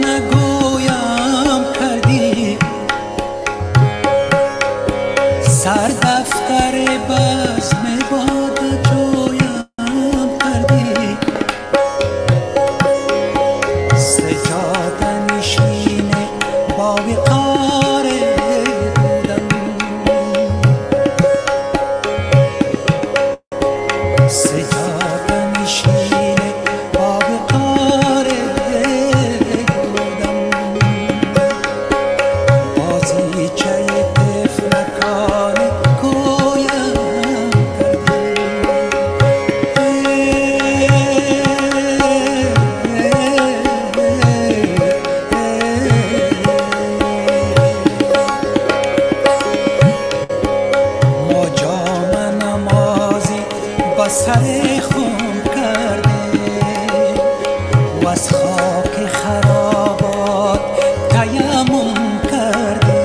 نگویم کردی، سر دفتر بزم باده جویم کردی، سجاده نشین باوی قاره بودم، سجاده نشین باوی قاره بودم، بازیچه طفلکان گویم مجام نمازی با سر خون کرده و از خاک خرابات تیمم کرده،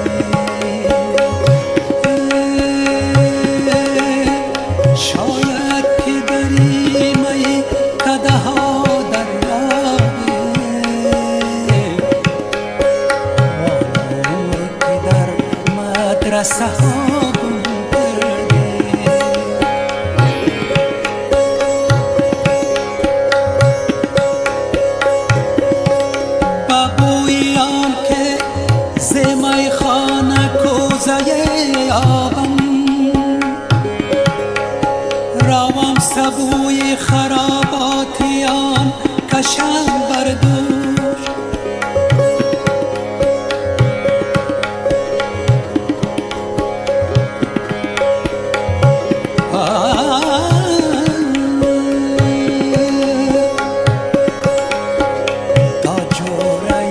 شاید که در این می کده ها دریابه وانور که در مدرسه ها گم کرده، بابویان که ز میخانه کوزه آبم، روم سبوی خراباتیان کشم بر دوش، تا جوره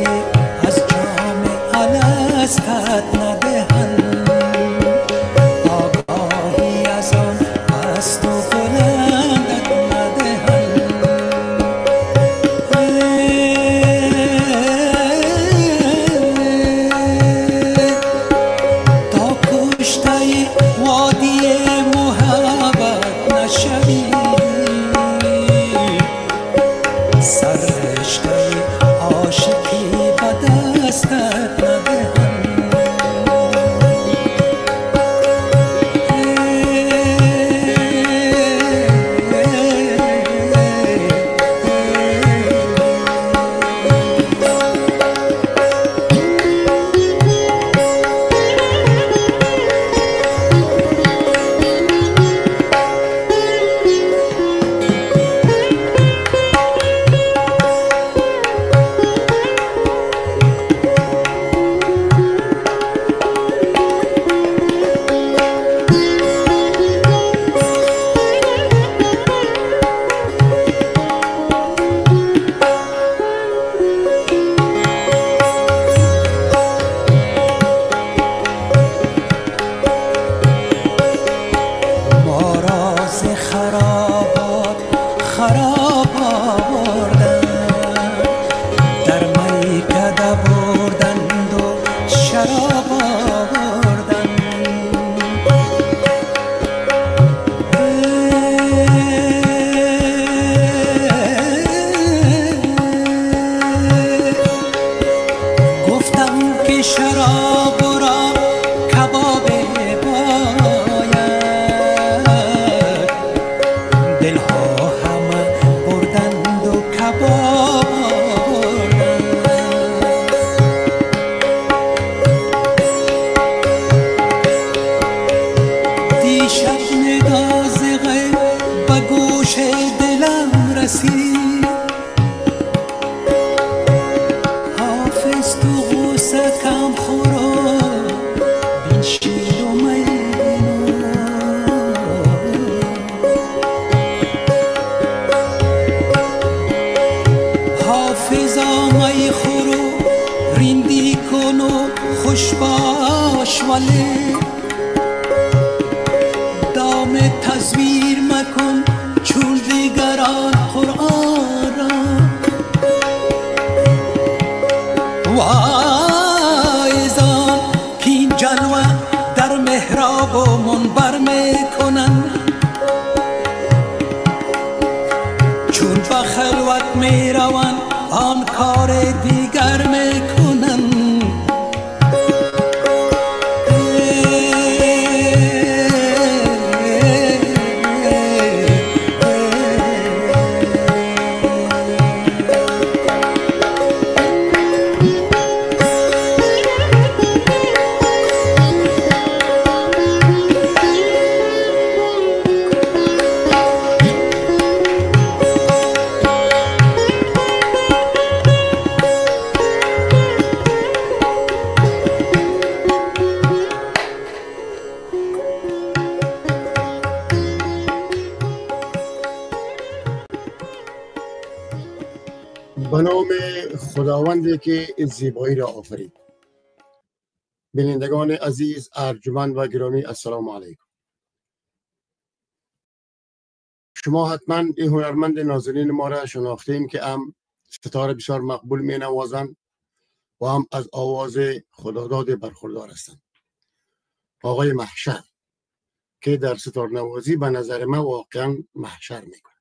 از جام الستت ندهند، آگاهی از آن پست و بلندت ندهند، تا کشته وادی محبت نشوی، سررشته عاشقی به دستت ندهند، ما را ز خرابات خراب آوردند، در میکده بردند و شراب آوردند، گفتم که شراب را کباب باید، دلها همه بردند و کباب آوردند، دیشب ندا ز غیب به گوش دلم رسید، حافظ تو غوسه کم خورو بین شیر و میگنو، حافظا می خورو ریندی کن و خوش باش، ولی دام تصویر مکن چون دیگران قرآن را، واعظان که این جلوه در محراب و منبر میکنند، چون به خلوت میروند آن کار دیگر میکنم. به نام خداوندی که زیبایی را آفرید. بینندگان عزیز، ارجمند و گرامی، السلام علیکم. شما حتما این هنرمند نازنین ما را شناختیم که هم ستاره بسیار مقبول می نوازند و هم از آواز خداداد برخوردار هستند. آقای محشر که در ستار نوازی به نظر من واقعا محشر میکنه.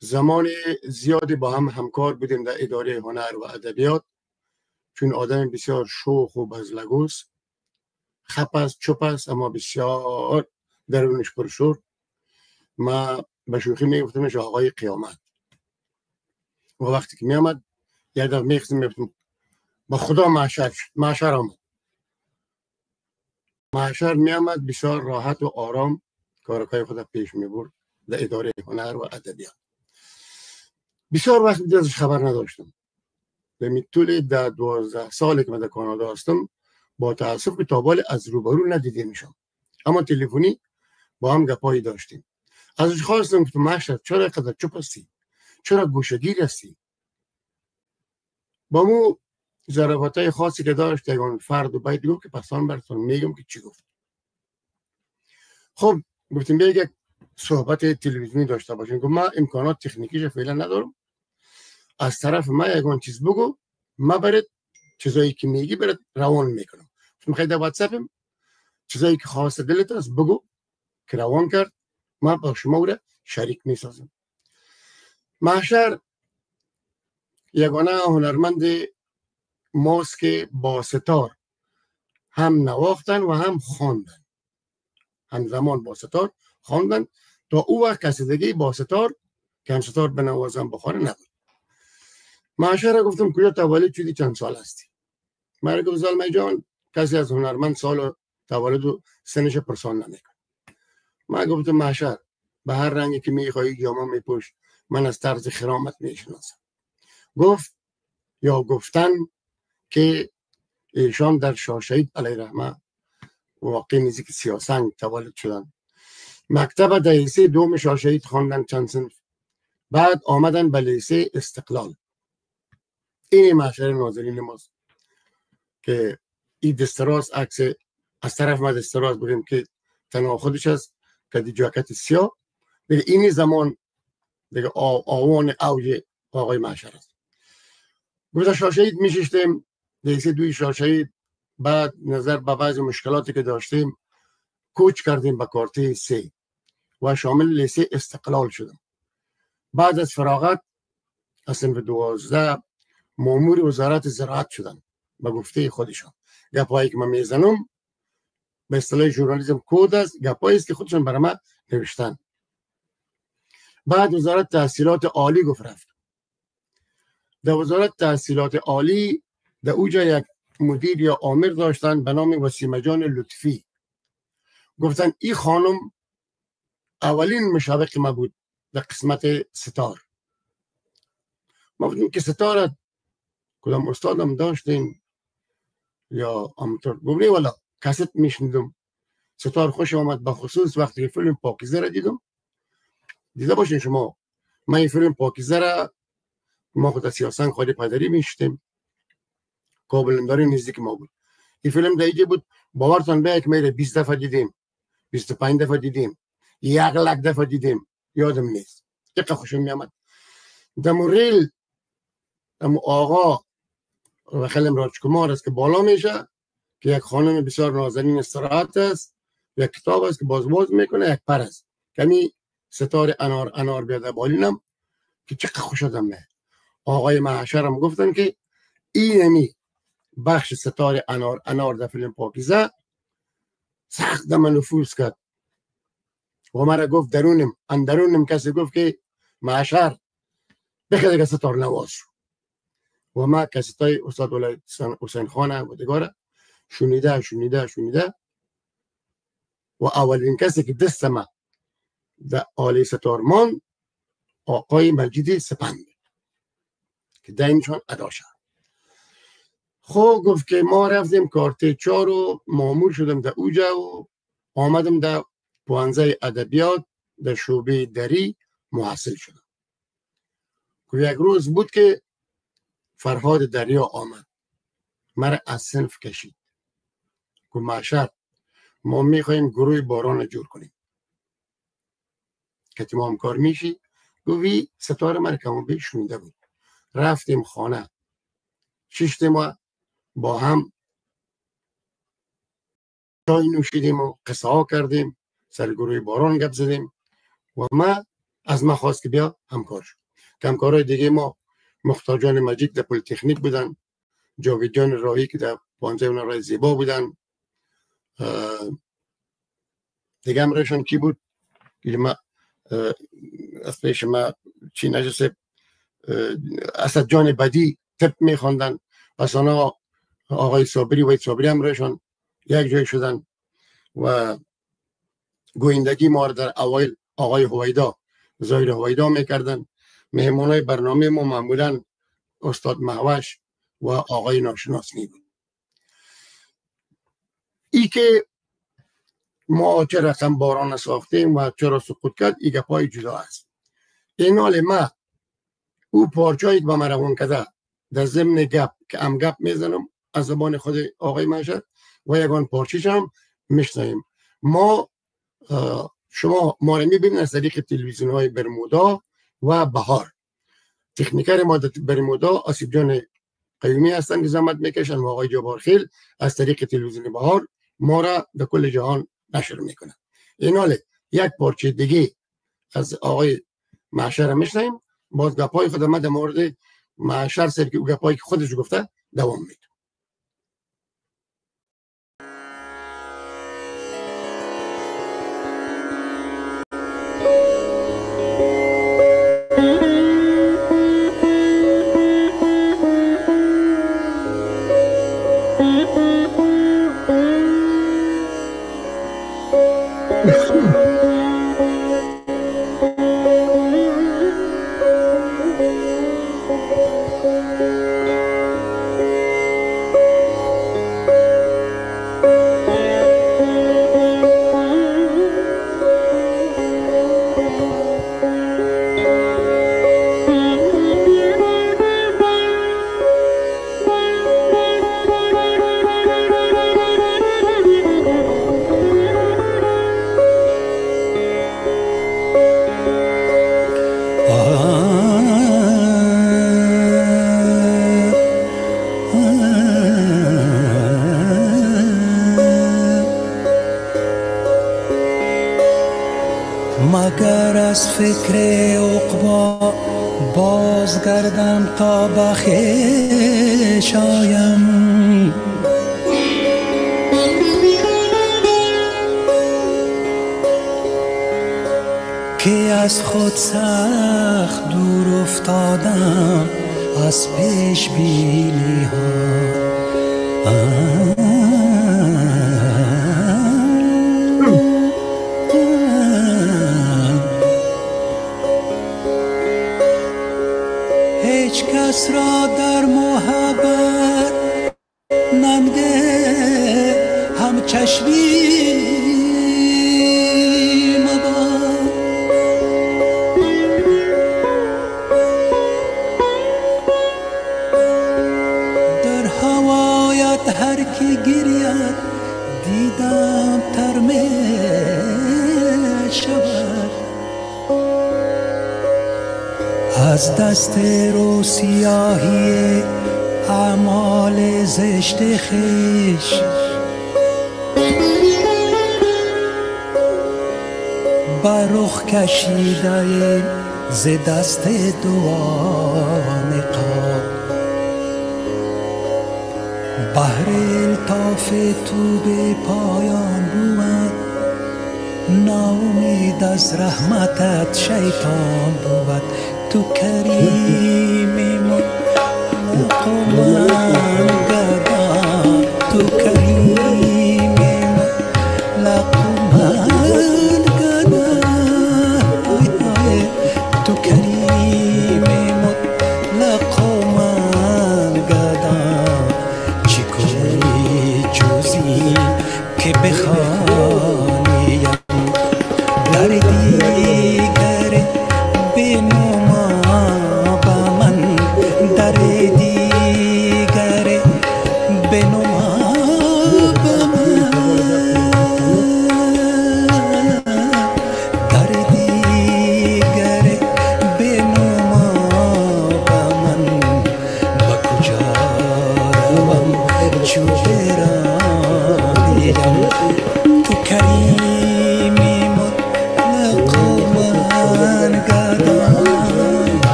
زمان زیادی با هم همکار بودیم در اداره هنر و ادبیات، چون آدم بسیار شوخ و بزلگوس، خپ است، چوپ است، اما بسیار درونش پرشور. ما به شوخی میگفتمش آقای قیامت. و وقتی که میامد یه دفعه میگفتم با خدا محشر آمد. محشر میامد بسیار راحت و آرام کارهای خود پیش میبرد در اداره هنر و ادبیات. بسیار وقت دیگه ازش خبر نداشتم. به طول 12 سالی که من در کانادا هستم با تاسف که تا بال از روبرو ندیده میشم، اما تلفنی با هم گپایی داشتیم. ازش خواستم که تو محشر چرا اینقدر چوپ هستی؟ چرا گوشه‌گیر هستی؟ با مو ظرافتای خاصی که داشت یگان فرد و باید گفت که پسان براتون میگم که چی گفت. خب گفتیم بیا یک صحبت تلویزیونی داشته باشیم. گفت من امکانات تکنیکیش فعلا ندارم، از طرف ما یگان چیز بگو، ما برات چیزایی که میگی برات روان میکنم. میخوای در واتساپم چیزایی که خاص دلت است بگو که روان کرد، ما با شما رو شریک میسازم. محشر یگانه هنرمند ماست که با ستار هم نواختن و هم خواندن، همزمان با ستار خواندن. تا او وقت کسی دیگه با ستار که هم ستار بنوازم بخوانه نبود. محشر را گفتم کجا تولد شدی، چند سال هستی؟ من گفت زلمه جان کسی از هنرمند سال و تولد و سنش پرسان نمیکن. من گفتم محشر به هر رنگی که میخوایی جامه میپوش، من از طرز خرامت میشناسم. گفت یا گفتن که ایشان در شاهشهید علیه رحمه واقع نزدیک سیاسنگ تولد شدن. مکتب در لیسه دوم شاهشهید خواندن چند صنف، بعد آمدن به لیسه استقلال. این محشر نازنین ماست که این دستراز عکس از طرف ما دستراز بودیم که تنها خودش است که دی جاکت سیاه. دیگه این زمان دیگه آوان اوج آقای محشر است. گفت شاهشهید میشیشتیم لیسه دوی شاهشهید، بعد نظر به بعض مشکلاتی که داشتیم کوچ کردیم به کارته 3 و شامل لیسه استقلال شدم. بعد از فراغت از صنف 12 مامور وزارت زراعت شدم به گفته خودشان. گپایی که من میزنم به اصطلاح ژورنالیسم کد است، گپایی است که خودشان برای من نوشتن. بعد وزارت تحصیلات عالی گفت رفت. در وزارت تحصیلات عالی در اوجا یک مدیر یا آمر داشتن به نام وسیمه جان لطفی. گفتن این خانم اولین مشاوق ما بود در قسمت ستار. ما بودیم که ستار کدام استادم داشتیم یا امتر گفتی والا کست میشنیدم ستار خوش آمد، به خصوص وقتی که فیلم پاکیزه را دیده باشین شما. من این فیلم پاکیزه را ما خود سیاسنگ خواهی پدری میشتیم، کابلنداری نزدیک ما بود. این فیلم دیگه بود باورتان به که میره 20 دفعه دیدیم، 25 دفعه دیدیم، 1,00,000 دفعه دیدیم، یادم نیست. چقدر خوشم میامد. دموریل آقا و خیلی راجکمار است که بالا میشه که یک خانم بسیار نازنین استراحت است، یک کتاب است که باز میکنه، یک پر است کمی ستاره انار بیاده بالینم که چقدر خوش آدم میاد. آقای محشر هم گفتن که اینمی بخش ستاره انار در فیلم پاکیزه سخت دم نفوذ کرد و مرا گفت اندرونم کسی گفت که محشر بخیده که ستار نواز شو و ما کسیتای استاد ولایت حسین خانه و دیگاره شنیده و اولین کسی که دست ما در آلی ستار مان آقای مجید سپند که دینشان ادا شد. خب گفت که ما رفتیم کارت 4 و مامور شدم در اوجا و آمدم در پوانزه ادبیات در شعبه دری محصل شدم. یک روز بود که فرهاد دریا آمد مرا از صنف کشید که محشر ما میخواییم گروه باران جور کنیم که تمام کار میشی. گویی ستاره مرا کمون بیش شنیده بود. رفتیم خانه ششتیم و با هم چای نوشیدیم و قصه ها کردیم، سر گروه باران گپ زدیم و ما از ما خواست که بیا همکار شد. همکارای دیگه ما مختار مجید در پل تکنیک بودن، جاوید جان راهی که در پانزه اون رای زیبا بودن، دیگه هم رایشان کی بود که ما از پیش ما چی نجسه اسد جان بدی تپ میخواندن. پس آنها آقای صابری و صابری هم رایشان یک جای شدن و گویندگی ما در اوایل آقای هویدا زایر هویدا میکردن. مهمانای برنامه ما معمولا استاد مهوش و آقای ناشناس می بود. ای که ما چه رقم باران ساختیم و چرا سقوط کرد ای گپای جدا است. این حال ما او پارچایی که با من روان کرده در ضمن گپ که ام گپ میزنم از زبان خود آقای محشر و یگان پارچیش هم میشنویم. ما شما ما رو میبینید از طریق تلویزیون های برمودا و بهار. تکنیکر ما در برمودا آسیب جان قیومی هستن که زحمت میکشن و آقای جبارخیل از طریق تلویزیون بهار ما را در کل جهان نشر میکنن. این حاله یک پارچه دیگه از آقای محشر میشنیم. باز گپای خود ما در مورد محشر سر که گپایی که خودش گفته دوام میده. مگر از فکر عقبا بازگردم تا بخیش آیم. که از خود سخت دور افتادم از پیش بینی ها. هیچ کس را در محبت ننگه هم چشمی مباد. در هوایت هر کی گرید دیدم تر می شود. از دست رو سیاهی اعمال زشت خویش بر رخ کشیده ز دست دوان بحر الطاف تو به پایان بود، ناامید از رحمتت شیطان بود. تو کریم مطلق و من گدا، تو کریم مطلق و من گدا، تو کریم مطلق و من گدا. چی کنی جزی که بخوانیم در دیگر بنما با من، در دیگر بنما با من، در دیگر بنما با من. با کجا روم چو برانیم، تو کریمی مطلق و من گدا.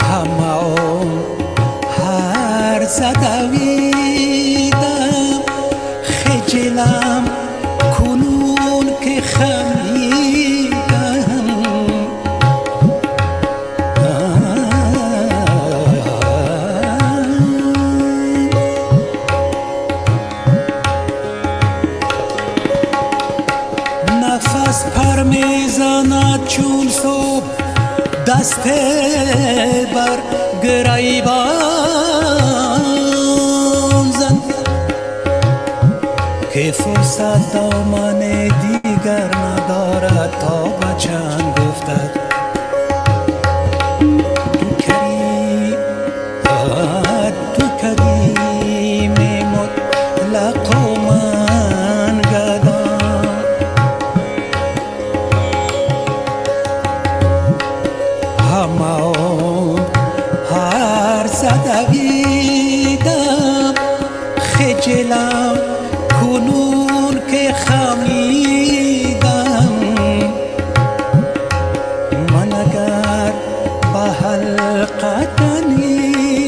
همه هر زدویدم خجلم کنون که خمیدم. نفس پر میزند چون صبح، دست بر گریبان زن که فرصت دامن دیگر ندارد تا به چند گفتد. تو کریم مطلق و من گدا. همه هر زدویدم خجلم کنون که خمیدم. من اگر به حلقه تنیدم،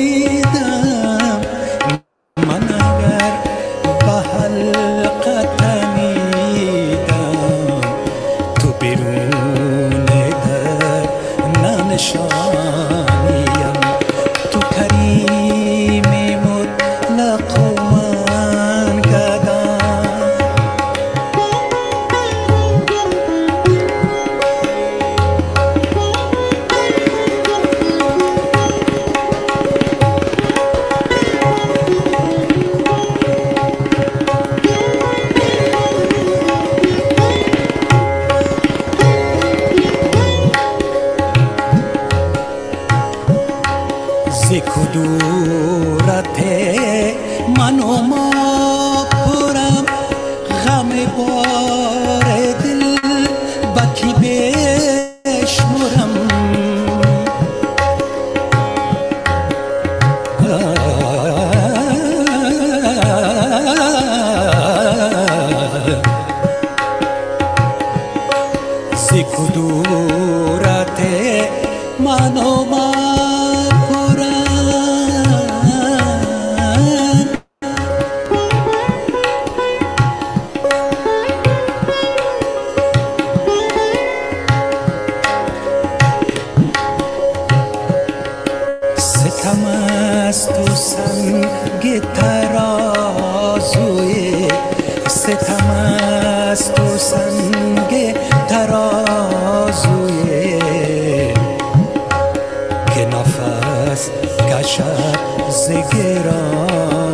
من اگر به حلقه تنیدم، تو بیرون در ننشانیم. تو کریم مطلق و من گدا. ز کدورت من و ما پرم، غم بار دل بکی بشمرم. ز کدورت من و ما ستم است و سنگ ترازوی، ستم است و سنگ ترازوی که نفس کشد ز گرانیم.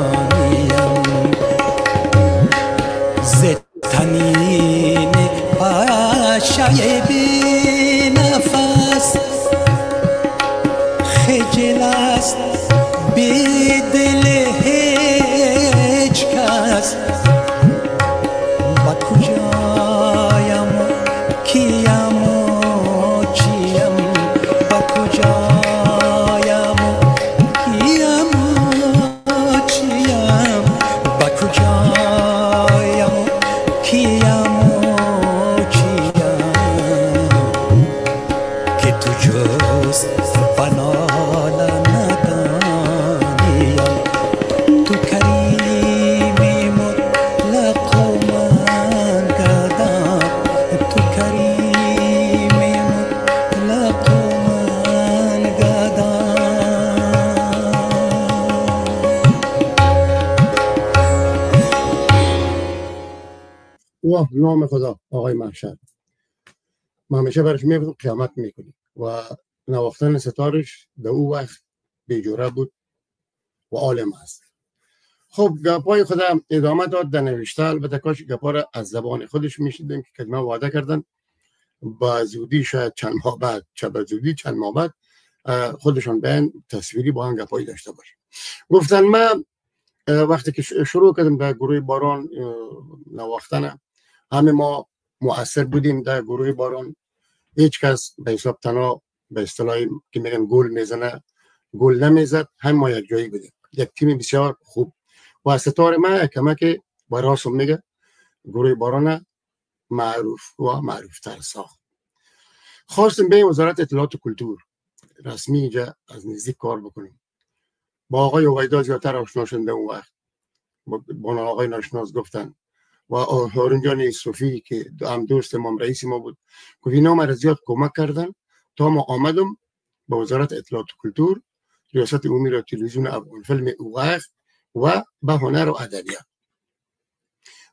ز تنین پشه بی نفس خجل است بی دل هیچ کس. با کجایم و کیم و چیم، با کجایم و کیم و چیم، با کجایم و کیم و چیم که تو جز بنال ندانیم. واه نام خدا آقای محشر، ما همیشه برش میگفتم قیامت میکنی و نواختن ستارش در او وقت بیجوره بود و عالم است. خب گپای خودم ادامه داد در نوشته، البته کاش گپا را از زبان خودش میشیدیم که کلمه وعده کردن با زودی، شاید چند ماه بعد، چند ماه بعد خودشان بیان تصویری با هم گپایی داشته باشه. گفتن من وقتی که شروع کردم در گروه باران نواختن، همه ما مؤثر بودیم در گروه باران. هیچ کس به حساب تنها به اصطلاحی که میگن گل میزنه گل نمیزد، هم ما یک جایی بودیم، یک تیم بسیار خوب. و ستاره ما کمک با راسم میگه گروه باران معروف و معروف تر ساخت. خواستم به وزارت اطلاعات و کلتور رسمی اینجا از نزدیک کار بکنیم. با آقای اویدا زیادتر آشنا شدم اون وقت، با آقای ناشناس گفتن و هارون جان یوسفی که هم دوست ما رئیس ما بود، گفت اینا ما زیاد کمک کردن تا ما آمدم به وزارت اطلاعات و کلتور، ریاست عمومی را تلویزیون افغان فیلم وقت و به هنر و ادبیات.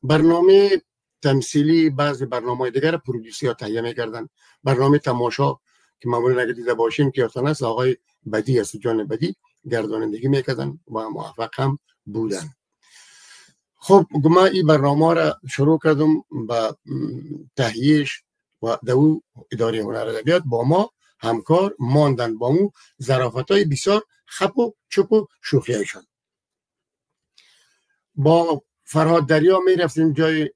برنامه تمثیلی بعضی برنامه دیگر پرودوسر ها تهیه می‌کردن. برنامه تماشا که معمولا اگه دیده باشین که یادتون است آقای بدی است، جان بدی گردانندگی می‌کردن و موفق هم بودن. خب ما این برنامه را شروع کردم با تهیهش و دو اداره هنر ادبیات با ما همکار ماندن، با مو ظرافت‌های بسیار خپ و چپ و شوخی‌هایشان. با فرهاد دریا می رفتیم جای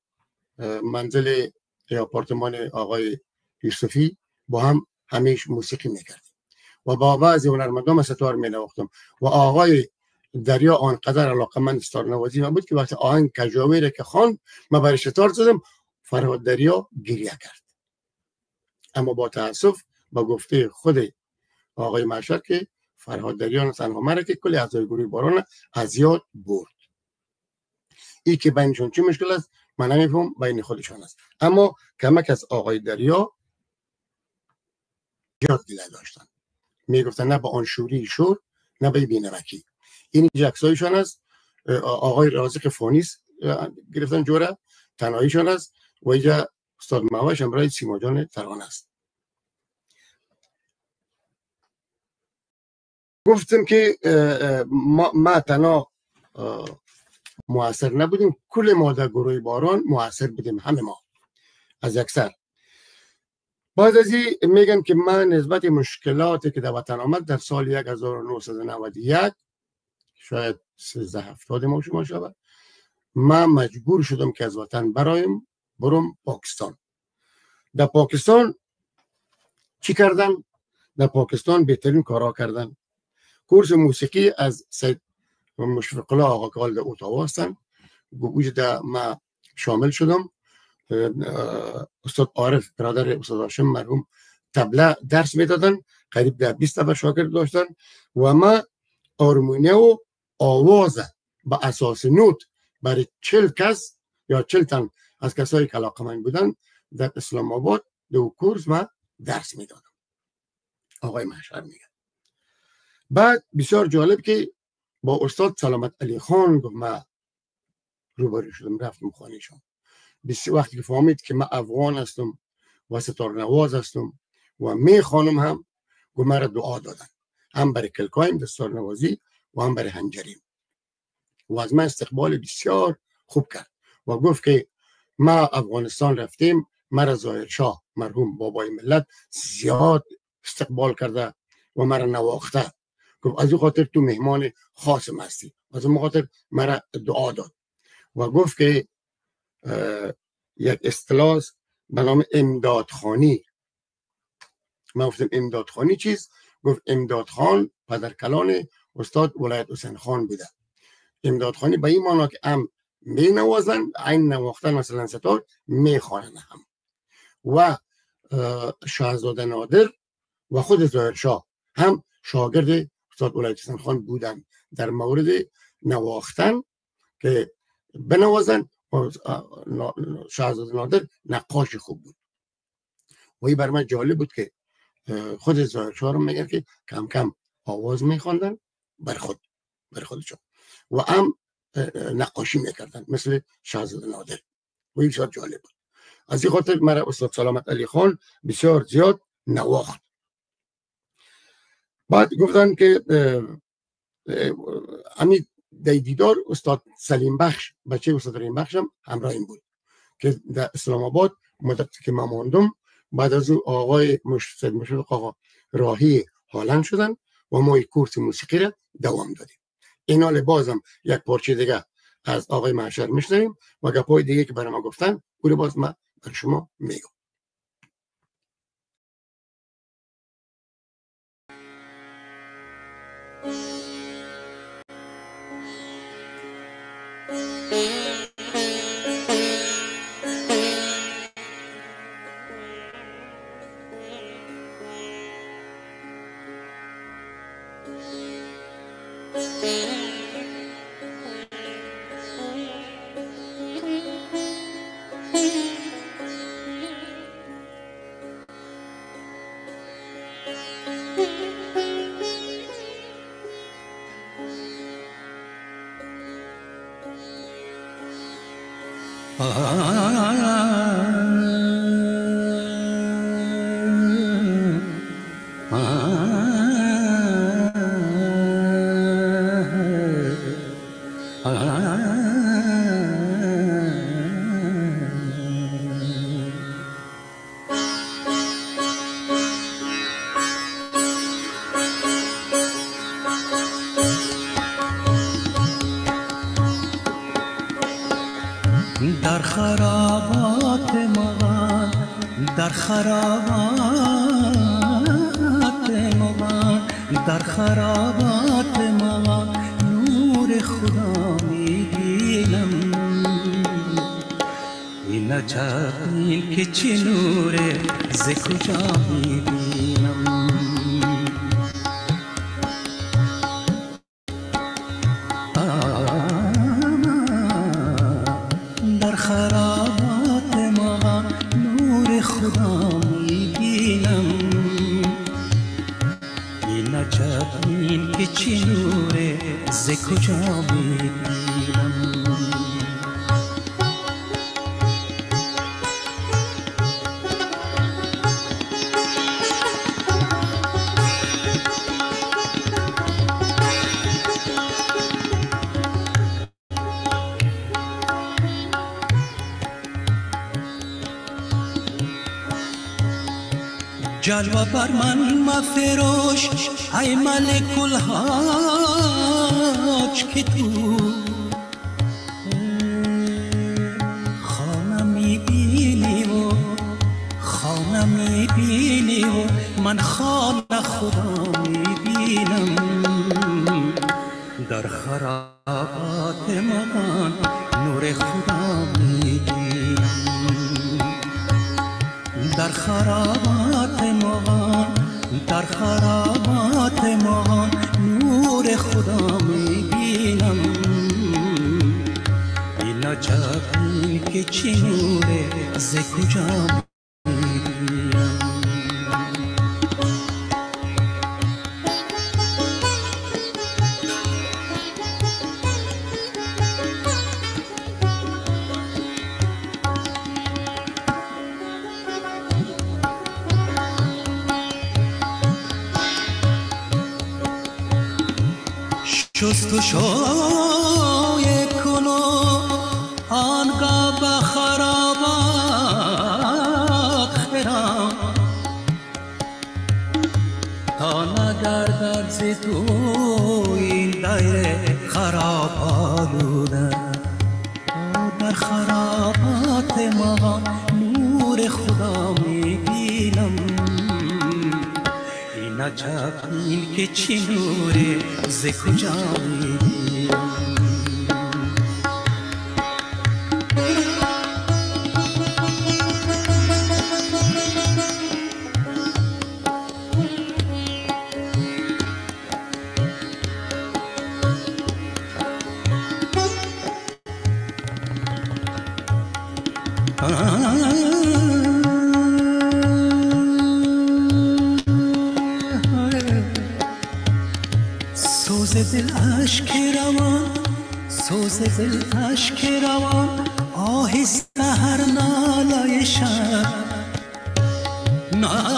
منزل آپارتمان آقای یوسفی، با هم همیشه موسیقی میکردیم و با بعضی هنرمندان ستار می نواختم و آقای دریا آنقدر علاقمند ستار نوازی من بود که وقتی آهنگ کجاوی را که خواند من برای ستار زدم، فرهاد دریا گریه کرد. اما با تاسف با گفته خود آقای محشر که فرهاد دریا تنها مرا که کلی اعضای گروه باران از یاد برد. ای که بینشون چه مشکل است من نمیفهم، بین خودشان است. اما کمک از آقای دریا زیاد گله داشتن، میگفتن نه با آن شوری شور نه به بینمکی. این جکسایشان است. آقای رازق فونیس گرفتن جوره تنهاییشان است و اینجا استاد معوش امرای سیما جان ترانه است. گفتم که ما تنها مؤثر نبودیم، کل ما در گروه باران مؤثر بودیم، همه ما از اکثر. بعد از این میگم که من نسبت مشکلاتی که در وطن آمد در سال 1991 شاید 13-70 ما شما شود، من مجبور شدم که از وطن برایم برم پاکستان. در پاکستان چی کردن؟ در پاکستان بهترین کارا کردن. کورس موسیقی از سید مشفق الله آقا کال در اتاوا هستن، در ما شامل شدم. استاد عارف برادر استاد هاشم مرحوم طبله درس میدادن، قریب در 20 نفر شاگرد داشتن و ما آرمونیه و آواز با اساس نوت برای 40 کس یا 40 تن از کسایی که علاقمند بودن در اسلام آباد دو کورس ما درس میدادم. آقای محشر میگه. بعد بسیار جالب که با استاد سلامت علی خان ما روبرو شدم، رفتم خانهشان. وقتی که فهمید که من افغان هستم و ستار نواز هستم و میخوانم هم، گفت مرا دعا دادن، هم برای کلکایم دستار نوازی و هم برای هنجریم و از من استقبال بسیار خوب کرد و گفت که ما افغانستان رفتیم، مرا ظاهر شاه مرحوم بابای ملت زیاد استقبال کرده و مرا نواخته. گفت از او خاطر تو مهمان خاصم هستی. از اون خاطر مرا دعا داد و گفت که یک اصطلاح به نام امدادخانی. من گفتم امدادخانی چیست؟ گفت امدادخان پدرکلان استاد ولایت حسین خان بوده. امدادخانی به این معنی که هم می نوازن، این نواختن مثلا ستار می خوانن هم. و شاهزاده نادر و خود ظاهر شاه هم شاگرد استاد ولایت حسین خان بودن در مورد نواختن که بنوازن. شاهزاده نادر نقاش خوب بود و این بر من جالب بود که خود ظاهر شاه رو میگن که کم کم آواز میخواندن بر خودشون و هم نقاشی میکردن مثل شاهزاده نادر. و این بسیار جالب بود. از این خاطر مرا استاد سلامت علی خان بسیار زیاد نواخت. بعد گفتن که همین دیدار استاد سلیم بخش بچه استاد سلیم بخش هم همراه این بود که در اسلام آباد مدتی که من ماندم. بعد از او آقای مشفق آقا راهی هالند شدن و ما کورس موسیقی را دوام دادیم. اینا بازم یک پارچه دیگه از آقای محشر میشنویم و گپای دیگه که برای ما گفتن او باز من بر شما میگم. در خرابات مغان، در خرابات مغان، در خرابات مغان نور خدا میبینم. این عجب این که چه نوره ز کجا میبینم. در خرابات ما نور خدا میبینم. این عجب این که چه نوره ز کجا میبینم. جلوه بر من مفروش ای ملک الحاج که تو خانه میبینی و خانه میبینی و من خانه خدا میبینم. در خرابات من نور خدا میبینم. در خرابات ما، در خرابات ما نور خدا میبینم. این عجب این که چه نوره ز کجا میبینم. جستجوی کنو آنگاه به خرابات خرام تا نگردد ز تو این دایره خراب آلوده. در خرابات ما نور خدا میبینم. این عجب این که چه نوره ز کجا میبینم. سوز دل اشک روان، سوز دل اشک روان آه سحر نالای شب نالای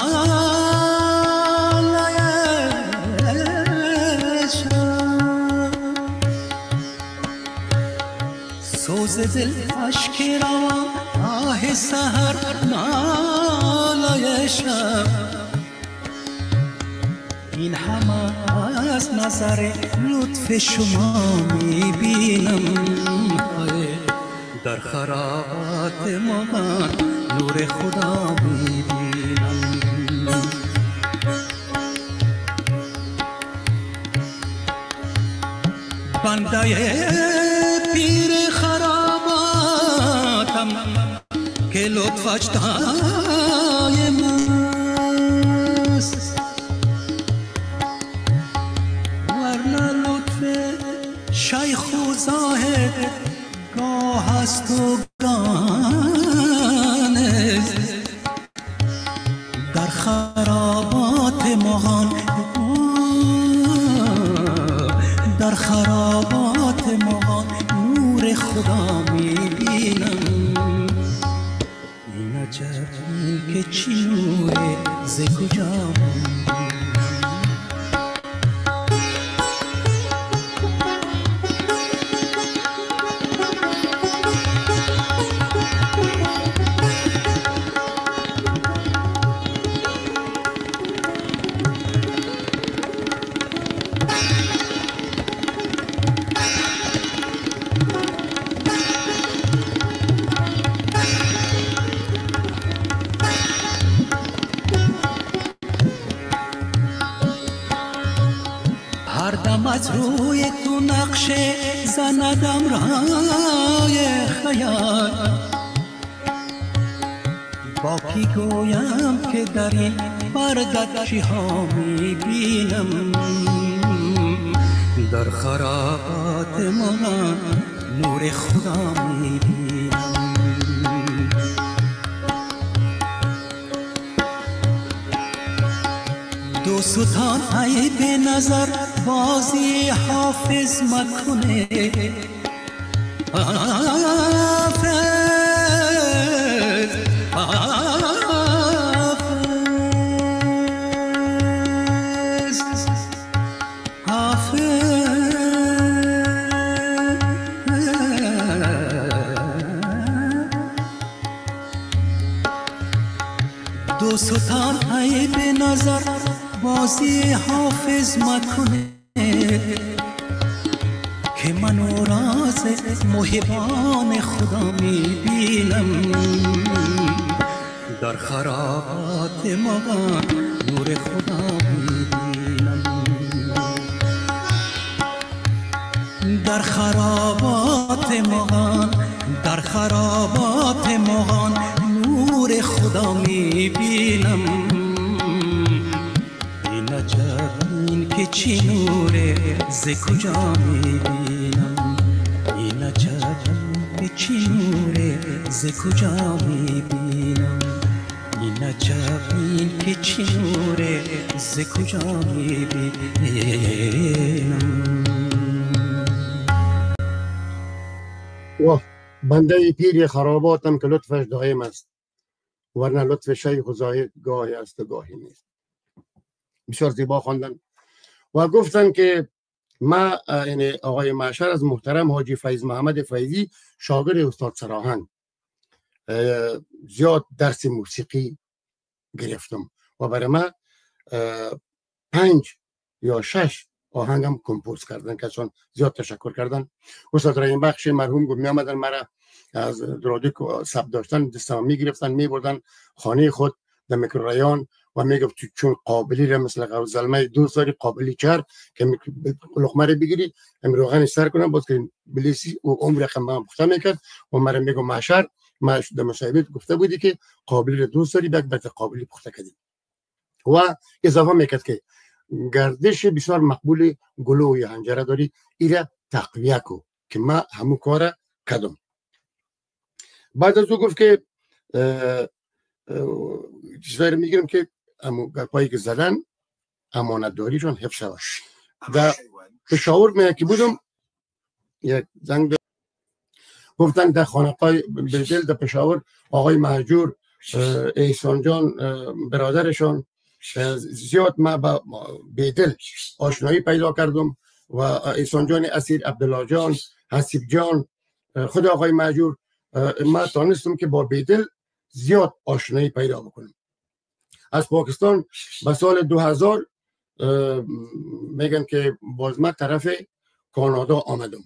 شب سوز دل اشک روان آه سحر نالای شب این همه از نظر لطف شما میبینم در خرابات ما نور خدا میبینم بنده پیر خراباتم که لطفش دایم است ورنه لطف شیخ و زاهد گاه است و گاه نیست در خرابات مغان در خرابات مغان نور خدا میبینم این عجب که چی نوره ز کجا هر دم از روی تو نقشه زندم رای خیال با کی گویم که در این بردکی ها میبینم در خرابات من نور خدا میبینم دو ستان ای به نظر بازی حافظ مکنه حافظ حافظ حافظ دو ستان ای به نظر بازی حافظ مکنه که من راز محبان خدا میبینم در خرابات مغان نور خدا میبینم در خرابات مغان در خرابات مغان نور خدا میبینم این که چی نوره ز کجا میبینم این عجب که چی نوره ز کجا میبینم این عجب این که چی نوره ز کجا میبینم و بنده پیر خراباتم که لطفش دائم است ورنه لطف شیخ و زاهد گاهی است و گاهی نیست. بسیار زیبا خواندن و گفتن که ما یعنی آقای معشر از محترم حاجی فیض محمد فیضی شاگرد استاد سراهنگ زیاد درس موسیقی گرفتم و برای ما 5 یا 6 آهنگم کمپوز کردن که چون زیاد تشکر کردن. استاد رحیم بخش مرحوم گفت می آمدن مرا از رادیو ثبت داشتن دستم می گرفتن می بردن خانه خود در میکروریان و میگفت چون قابلی را مثل غوزلمه دوست داری قابلی چر که لقمه رو بگیری روغن سر کنم باز که بلیسی و عمر خمام پخته میکرد و مرا میگم معشر ما در مصاحبه گفته بودی که قابلی را دوست داری بعد قابلی پخته کردیم و اضافه میکرد که گردش بسیار مقبول گلو یا هنجره داری ایره تقویه کو که ما همو کار کردم. بعد از او گفت که چیزایی رو میگیرم که گرپایی که زدن امانت داریشون حفظ شود. در پشاور که بودم یک زنگ گفتن در خانقاه بیدل در پشاور آقای مهجور احسان جان برادرشان زیاد ما با بیدل آشنایی پیدا کردم و احسان جان اسیر، عبدالله جان، حسیب جان، خود آقای مهجور، ما تانستم که با بیدل زیاد آشنایی پیدا بکنم. از پاکستان به سال 2000 میگن که باز ما طرف کانادا آمدم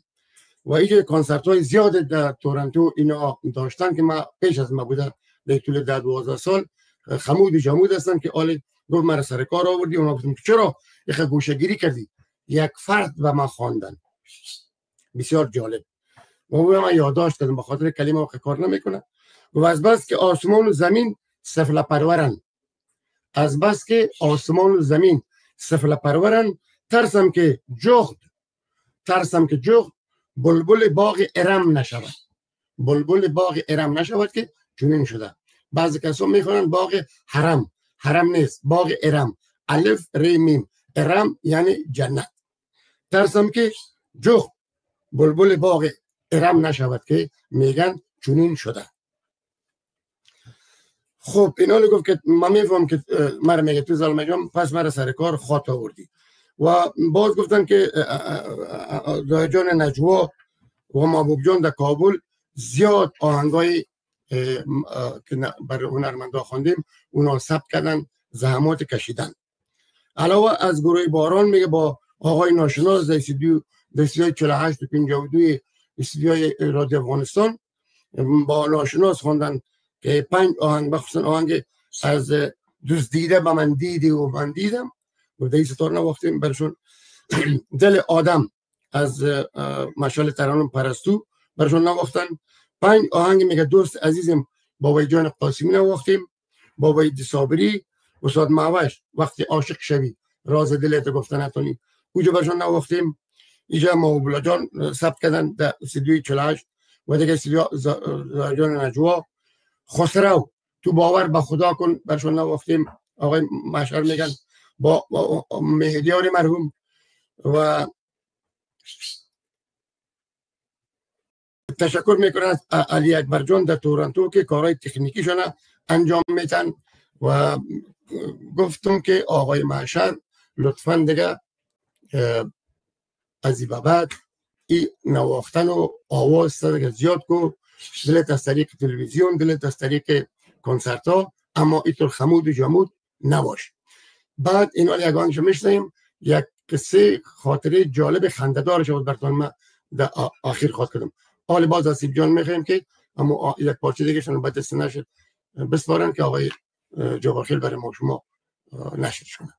و اینجا کنسرت های زیاد در تورنتو اینا داشتن که ما پیش از ما بوده در طول 12 سال. خمود جمود هستن که آلی گفت مرا سر کار آوردی. اونا گفتم که چرا یخه گوشه گیری کردی؟ یک فرد به ما خواندن، بسیار جالب. و من یادداشت کردم به خاطر کلمه وقت کار نمیکنه. و از بس که آسمان و زمین سفله پرورن، از بس که آسمان و زمین سفله پرورن، ترسم که جغد بلبل باغ ارم نشود. بلبل باغ ارم نشود که چنین شده. بعضی کسا میخوانند باغ حرم نیست، باغ ارم، الف ری میم، ارم یعنی جنت. ترسم که جغد بلبل باغ ارم نشود که میگن چنین شده. خب اینا رو گفت که ما میفهم که مرا میگه تو ظالم جان پس مرا سر کار خاط آوردی. و باز گفتن که جان نجوا و محبوب جان در کابل زیاد آهنگای که برای هنرمندا خواندیم اونا ثبت کردن، زحمات کشیدن. علاوه از گروه باران میگه با آقای ناشناس در استودیوی 48 و 52 استودیوی رادیو افغانستان با ناشناس خواندن که 5 آهنگ، بخصوصا آهنگ از دزدیده به من دیدی و من دیدم و در این ستار نواختیم برشون. دل آدم از مشال ترانم پرستو برشون نواختن. 5 آهنگ میگه دوست عزیزم بابای جان قاسمی نواختیم، بابای دیسابری، استاد معوش وقتی عاشق شوی راز دلت گفتن نتونی اوجا برشون نواختیم. اینجا محبوب جان ثبت کردن در استودیوی 48 و دیگه استودیو جان نجوا. خسرو تو باور به خدا کن برشون نواختیم. آقای مشعر میگن با مهدیار مرحوم و تشکر میکنم از علی اکبر جان در تورنتو که کارهای تکنیکیشون انجام میتن و گفتم که آقای مشعر لطفا دیگه از این بعد این نواختن و آواز دیگه زیاد کو، دلت از طریق تلویزیون، دلت از طریق کنسرت ها، اما اینطور خمود و جمود نباش. بعد این ولی اگه آنشو میشنیم یک قصه خاطره جالب خنده‌دار شد براتون ما در آخر خواهد کردم. حالا باز از سیب جان میخوایم که اما یک پارچه دیگه شون باید دست نشد بسپارن که آقای جوارخیل برای ما شما نشد شونه.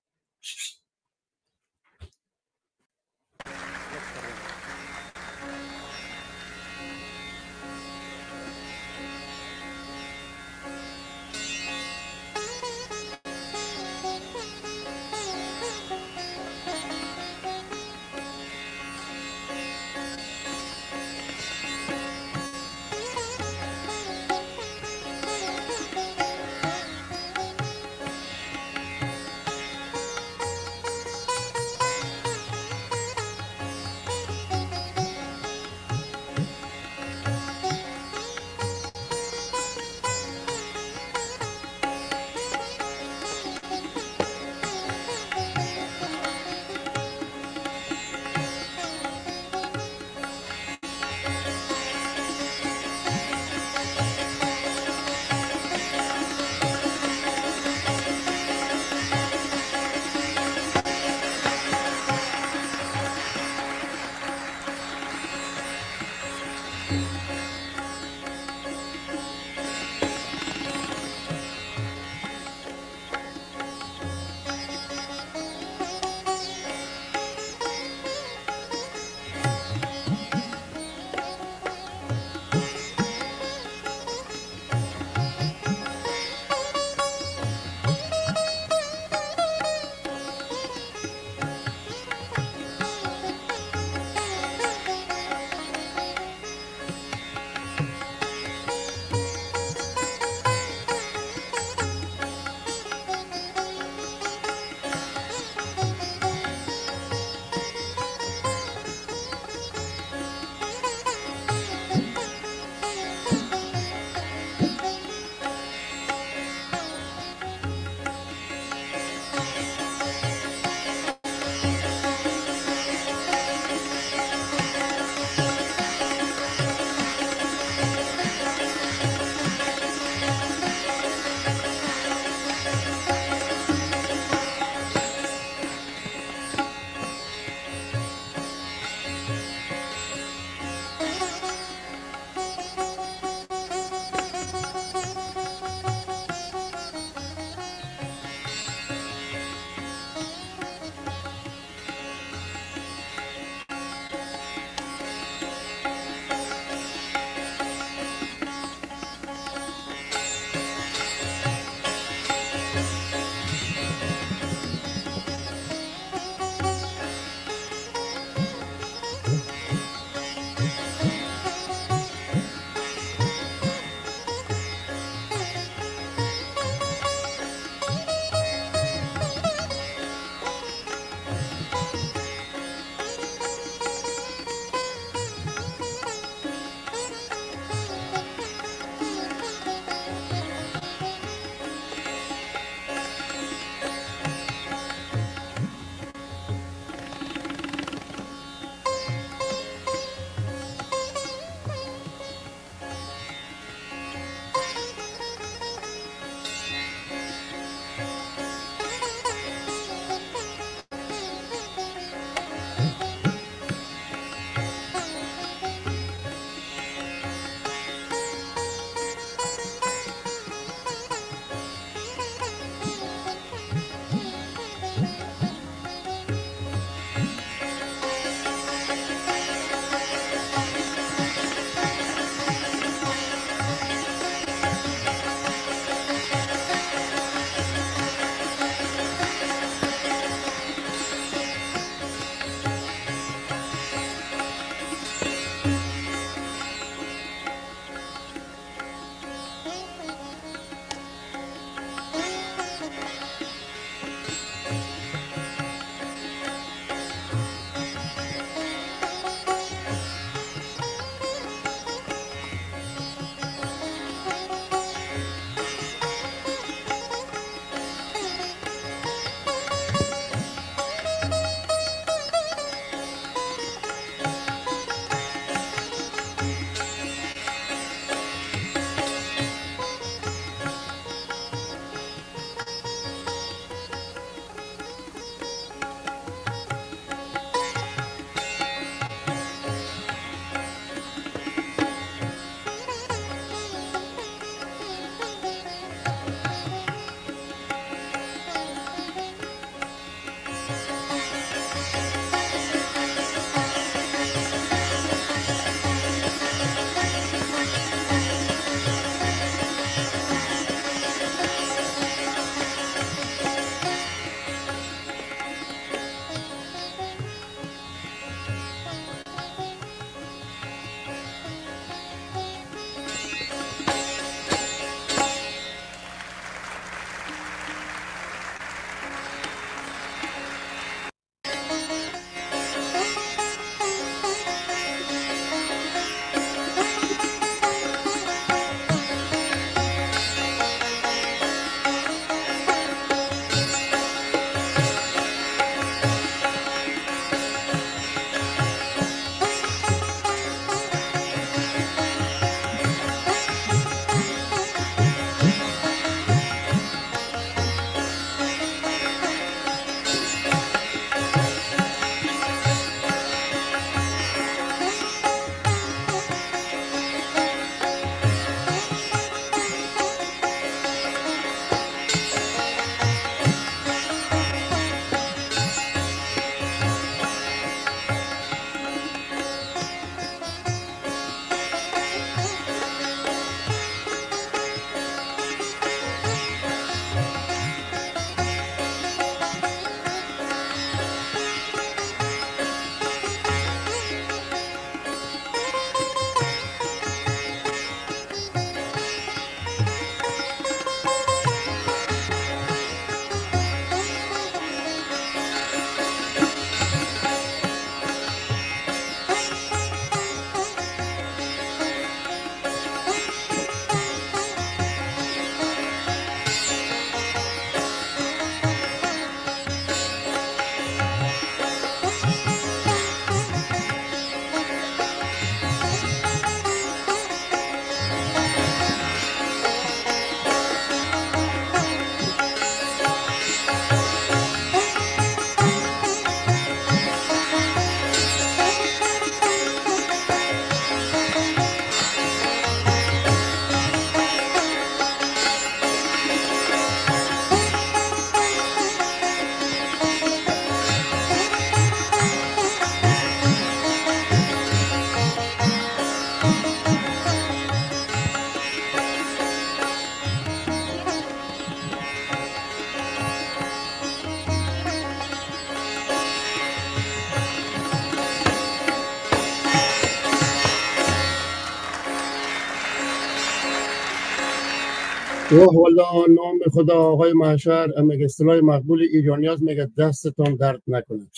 واه والا نام خدا آقای محشر میگه اصطلاح مقبول ایرانیاست، میگه دستتان درد نکنه.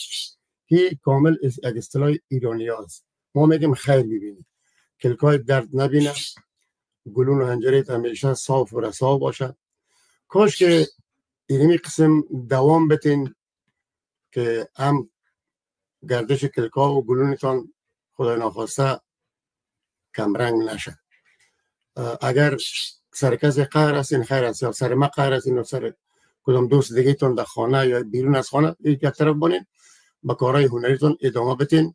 هی کامل یک اصطلاح ایرانیاست. ما میگیم خیر ببینی، کلکای درد نبینه، گلون و هنجریت همیشه صاف و رسا باشه. کاش که اینمی قسم دوام بتین که هم گردش کلکا و گلونتان خدای ناخواسته کمرنگ نشه. اگر سر کسی قهر هستین خیر است، یا سر ما قهر هستین و سر کدام دوست دیگه تون در خانه یا بیرون از خانه یک طرف بانین، با کارهای هنریتون ادامه بتین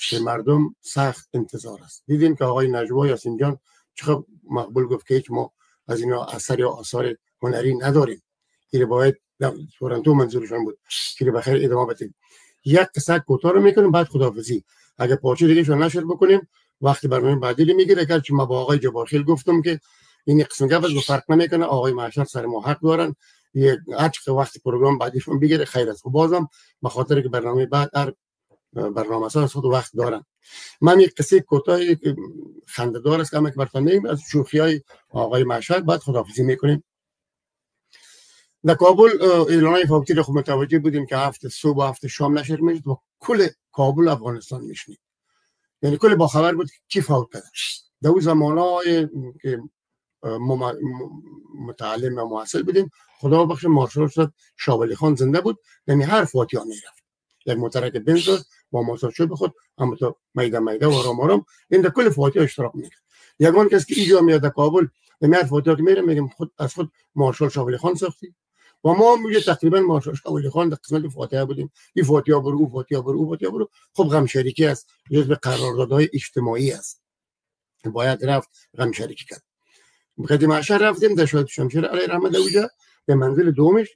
که مردم سخت انتظار است. دیدین که آقای نجوا یاسین جان چقدر مقبول گفت که ما از اینا اثر یا آثار هنری نداریم، این باید تورنتو منظورشون بود که بخیر ادامه بدیم. یک قصه کوتاه رو میکنیم بعد خداحافظی. اگه پارچه دیگه شو نشر بکنیم وقتی برنامه بعدی میگیره. که ما با آقای جبارخیل گفتم که این قسم گپ فرق نمیکنه، آقای محشر سر ما حق دارن، یک عجق وقتی پروگرام بعدیشون بگیره خیر است. بازم به خاطر که برنامه بعد هر برنامه اساس خود وقت دارن. من یک قصه کوتاه خنده‌دار است که همه براتون میگم از شوخی‌های آقای محشر، بعد خداحافظی میکنیم. در کابل اعلانای فوتی رو خب متوجه بودیم که هفته صبح و هفته شام نشر میشد و کل کابل افغانستان میشنید، یعنی کل با خبر بود کی فوت کرده. در اون زمانهای که متعلم و محصل بودیم، خدا بخش مارشال شد شاه خان زنده بود، یعنی هر فوتی ها میرفت، یک موترک بنز با ماساژ بخود اما تو میده و آرام آرام این در کل فوتی ها اشتراک میکرد. یگان کسی که اینجا میاد در کابل میاد فوتی ها که میره میگم خود از خود مارشال شاه خان ساختی و ما میگه تقریبا مارشال شاه خان در قسمت فاتحه بودیم. این فوتی ها برو، فوتی ها برو، فوتی ها برو. خب غم شریکی است، جزء قراردادهای اجتماعی است، باید رفت غم شریکی کرد. بخاطر محشر رفتیم در شهید شمشیر علیه رحمت اوجا به منزل دومش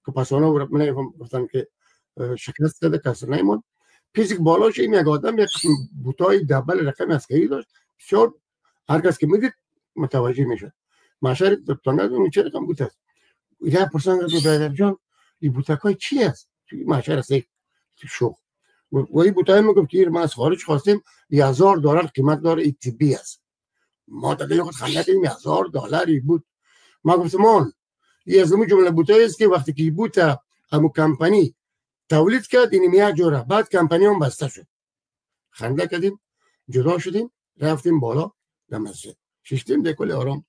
که پسانا من گفتن که شکست داده کسر نیمون. پیزیک بالاش این یک آدم یک بوتای دبل رقم عسکری داشت، بسیار هر کس که میدید متوجه میشد. محشر تنگه دونی چه رقم بوت است؟ ایده پرسان گفت برادر جان این بوتکای چی است؟ محشر است شوخ و این بوتای میگفت که ما از خارج خواستیم $1000 قیمت داره، این طبی است. ما تا دیگه خود خنده کردیم $1000 بود. ما گفتم آن این از اون جمله بوتایی است که وقتی که بوت همو کمپانی تولید کرد این یک جوره، بعد کمپانی هم بسته شد. خنده کردیم، جدا شدیم، رفتیم بالا در مسجد ششتیم در کل آرام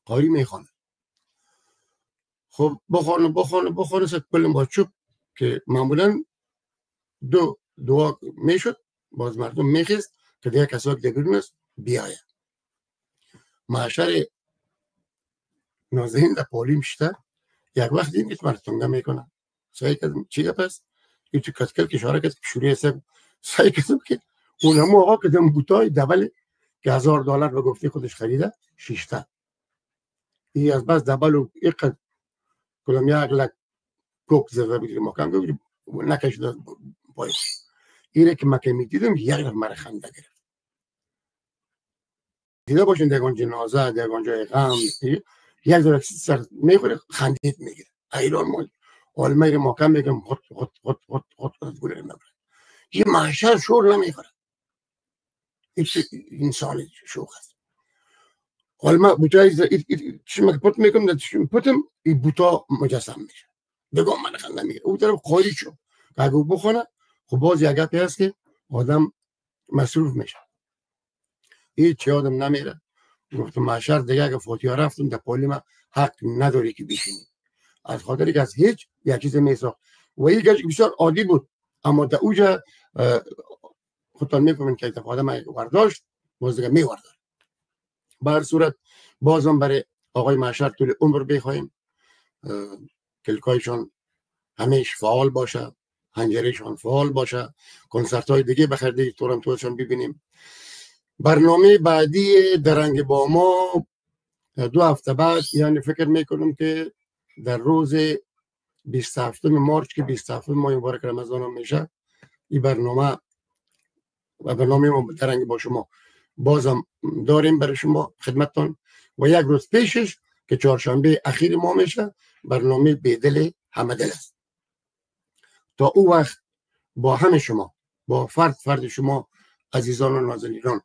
قاری میخوانه. خب بخوانه سد کل با چوب که معمولا دعا میشد، باز مردم میخیست که دیگه کسا که بیرون است بیاید. محشر نازنین در پالیم شده یک وقت دیم که مردم میکنه سعی کردم چی گپ است؟ این تو کتکل که اشاره کرد که شوری است. سعی کردم که اونم آقا که دم بوتای دبل که $1000 به گفته خودش خریده شیشته این از بس دبل و اینقدر کدام یک لک کوک زده بگیری مکم گفت نکشده پایش. اینه که مکه میدیدم یک رفت مرا خنده گرفت. دیده باشین دیگان جنازه دیگان جای غم یک دور سر میخوره خندید میگیره. ایران مال علمه رو مکم میگم خود گوله نبره. یه محشر شور نمیخوره، انسانی شوخ است. علمه بوتای چی مگه پت میکنم در پتم این بوتا مجسم میشه دیگه من خنده میگیره. اون طرف خالی شد که اگه بخونه خب باز یک گپی هست که آدم مصروف میشه. هیچ یادم نمیره. گفتم محشر دیگه اگه فوتیا رفتم در پالی من حق نداری که بشینی، از خاطری که از هیچ یک چیز میساخت و این گشت بسیار عادی بود، اما در اوجا خودتان میفهمین که اتفاقا من ورداشت باز دیگه میوردن. به هر صورت بازم برای آقای محشر طول عمر بخواهیم، کلکایشان همیشه فعال باشه، هنجرشان فعال باشه، کنسرت های دیگه بخیر دیگه تورنتوشان ببینیم. برنامه بعدی درنگ با ما 2 هفته بعد، یعنی فکر میکنم که در روز 27 مارچ که 27 ماه مبارک رمضان هم میشه، این برنامه و برنامه ما درنگ با شما بازم داریم برای شما خدمتتان و یک روز پیشش که چهارشنبه اخیر ما میشه برنامه بیدل همدل است. تا او وقت با همه شما، با فرد شما عزیزان و نازنینان،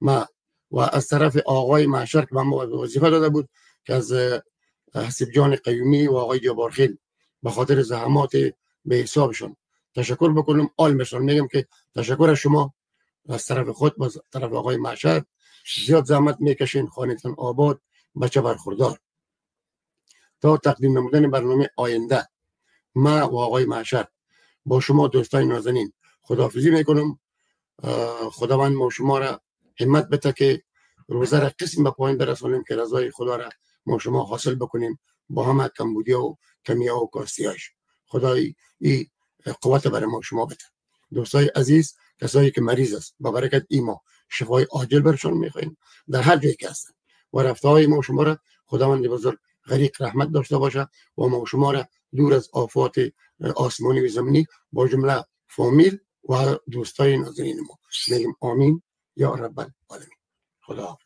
ما و از طرف آقای محشر که من وظیفه داده بود که از حسیب جان قیومی و آقای جبارخیل به خاطر زحمات به حسابشون تشکر بکنم. آل مثال میگم که تشکر از شما از طرف خود و از طرف آقای معشر، زیاد زحمت میکشین، خانهتان آباد، بچه برخوردار. تا تقدیم نمودن برنامه آینده من و آقای معشر با شما دوستان نازنین خداحافظی میکنم. خداوند ما شما را همت بده که روزه را قسم به پایین برسانیم که رضای خدا را ما شما حاصل بکنیم با همه کمبودی و کمیا و کاستیاش. خدای این قوت برای ما شما بده. دوستای عزیز، کسایی که مریض است با برکت ایما شفای عاجل برشان میخوایم در هر جایی که هستن و رفته های ما شما را خداوند بزرگ غریق رحمت داشته باشه و ما شما را دور از آفات آسمانی و زمینی با جمله فامیل و دوستای نازنین ما میگیم آمین یا رب العالمین. خدا حافظ.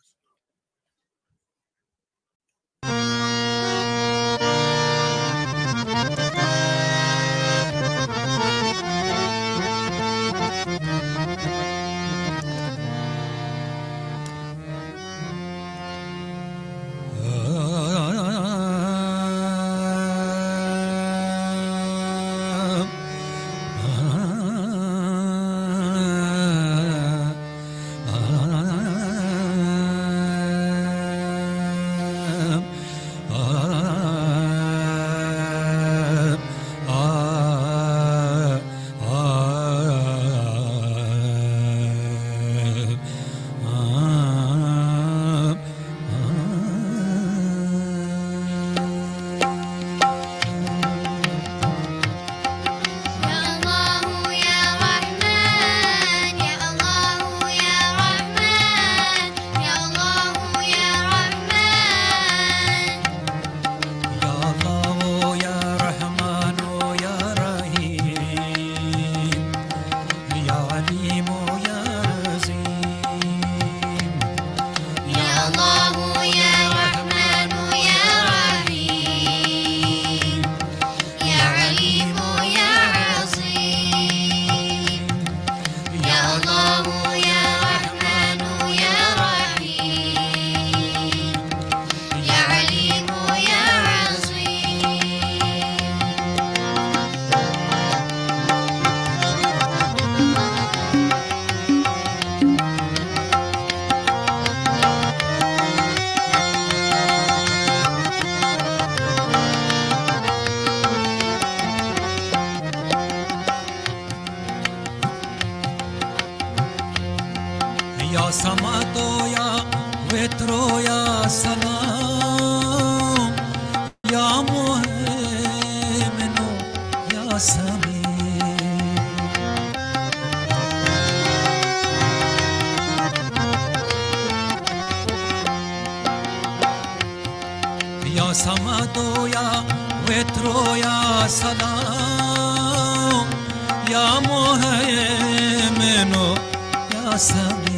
یا سماتو یا وترو یا سلام یا مهمنو یا سمی یا سماتو یا وترو یا سلام یا مهمنو یا سمی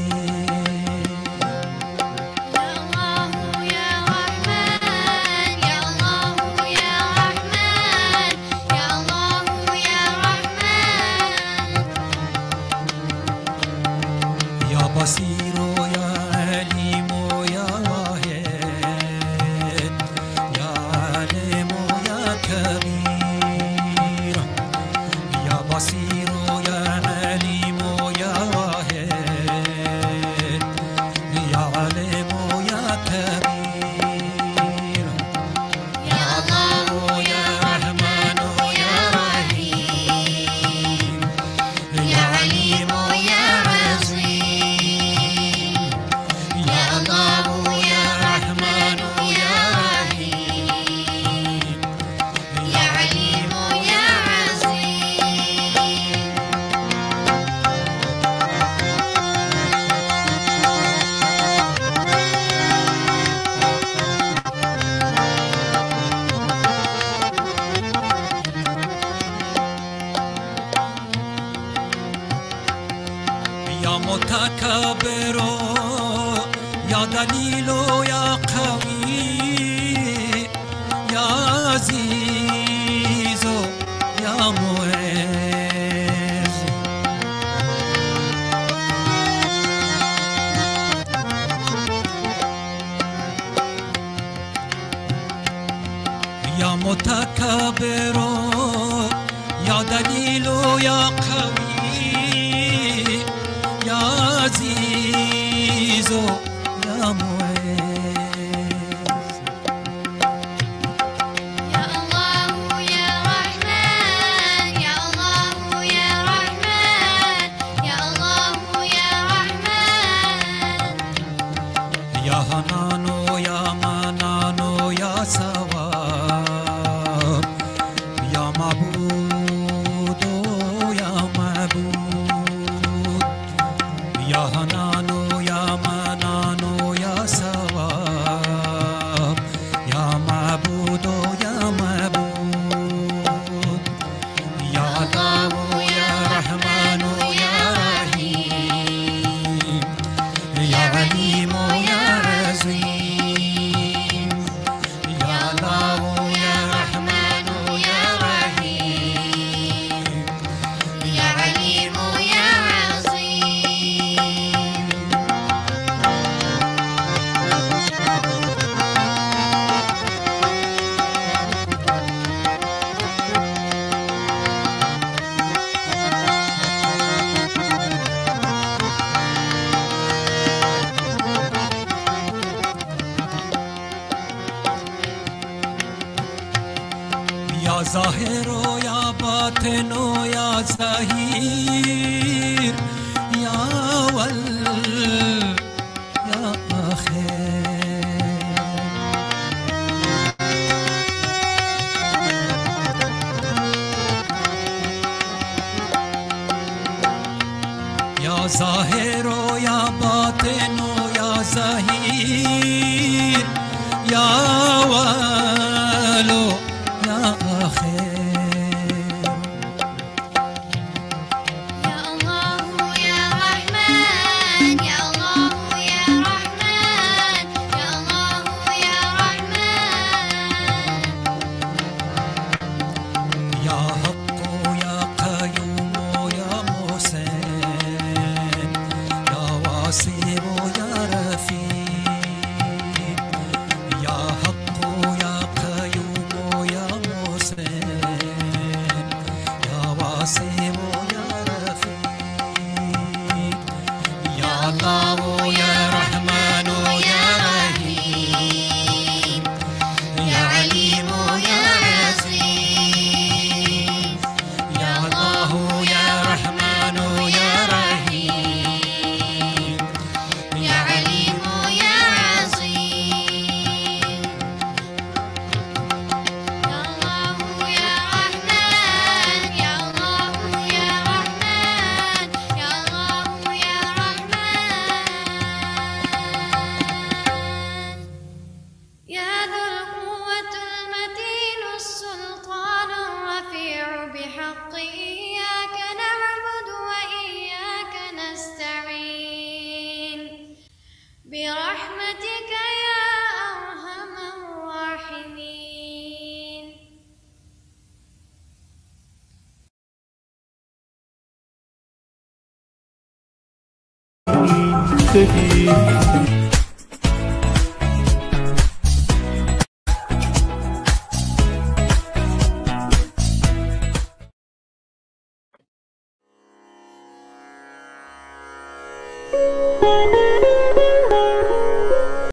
بصير يا عليم يا واحد يا عالم يا كبير يا بصير يا عليم يا واحد يا عالم يا كبير يا الله يا رحمن يا رحيم يا عليم يا يا متكبر يا دليل يا قوي يا عزيز يا معز متكبر يا دليل يا قوي يا عزيز يا معز يا الله يا رحمن يا الله يا رحمن يا الله يا رحمن يا حنان يا منان يا ثواب يا معبود يا معبود يا حنان يا منان يا ثواب يا معبود يا معبود يا الله يا رحمن يا رحيم يا عليم يا رزيق يا الله يا رحمن يا رحيم يا عليم يا عظيم يا ظاهر يا باطن يا ظهير يا أول يا آخر يا ظاهر يا باطن يا ظهير يا أول يا آخر يا الله يا رحمن يا الله يا رحمن يا الله يا رحمن يا حق يا قيوم يا محسن يا واسع يا رفيق يا حق يا قيوم يا محسن يا واسع يا رفيق يا الله يا رحمن يا رحيم يا عليم يا عظيم يا الله يا رحمن يا رحيم يا عليم يا عظيم يا الله يا رحمن يا الله يا رحمن يا الله يا رحمن يا ذو القوة المتين السلطان الرفيع بحق إياك نعبد وإياك نستعين برحمتك يا أرحم الراحمين سفير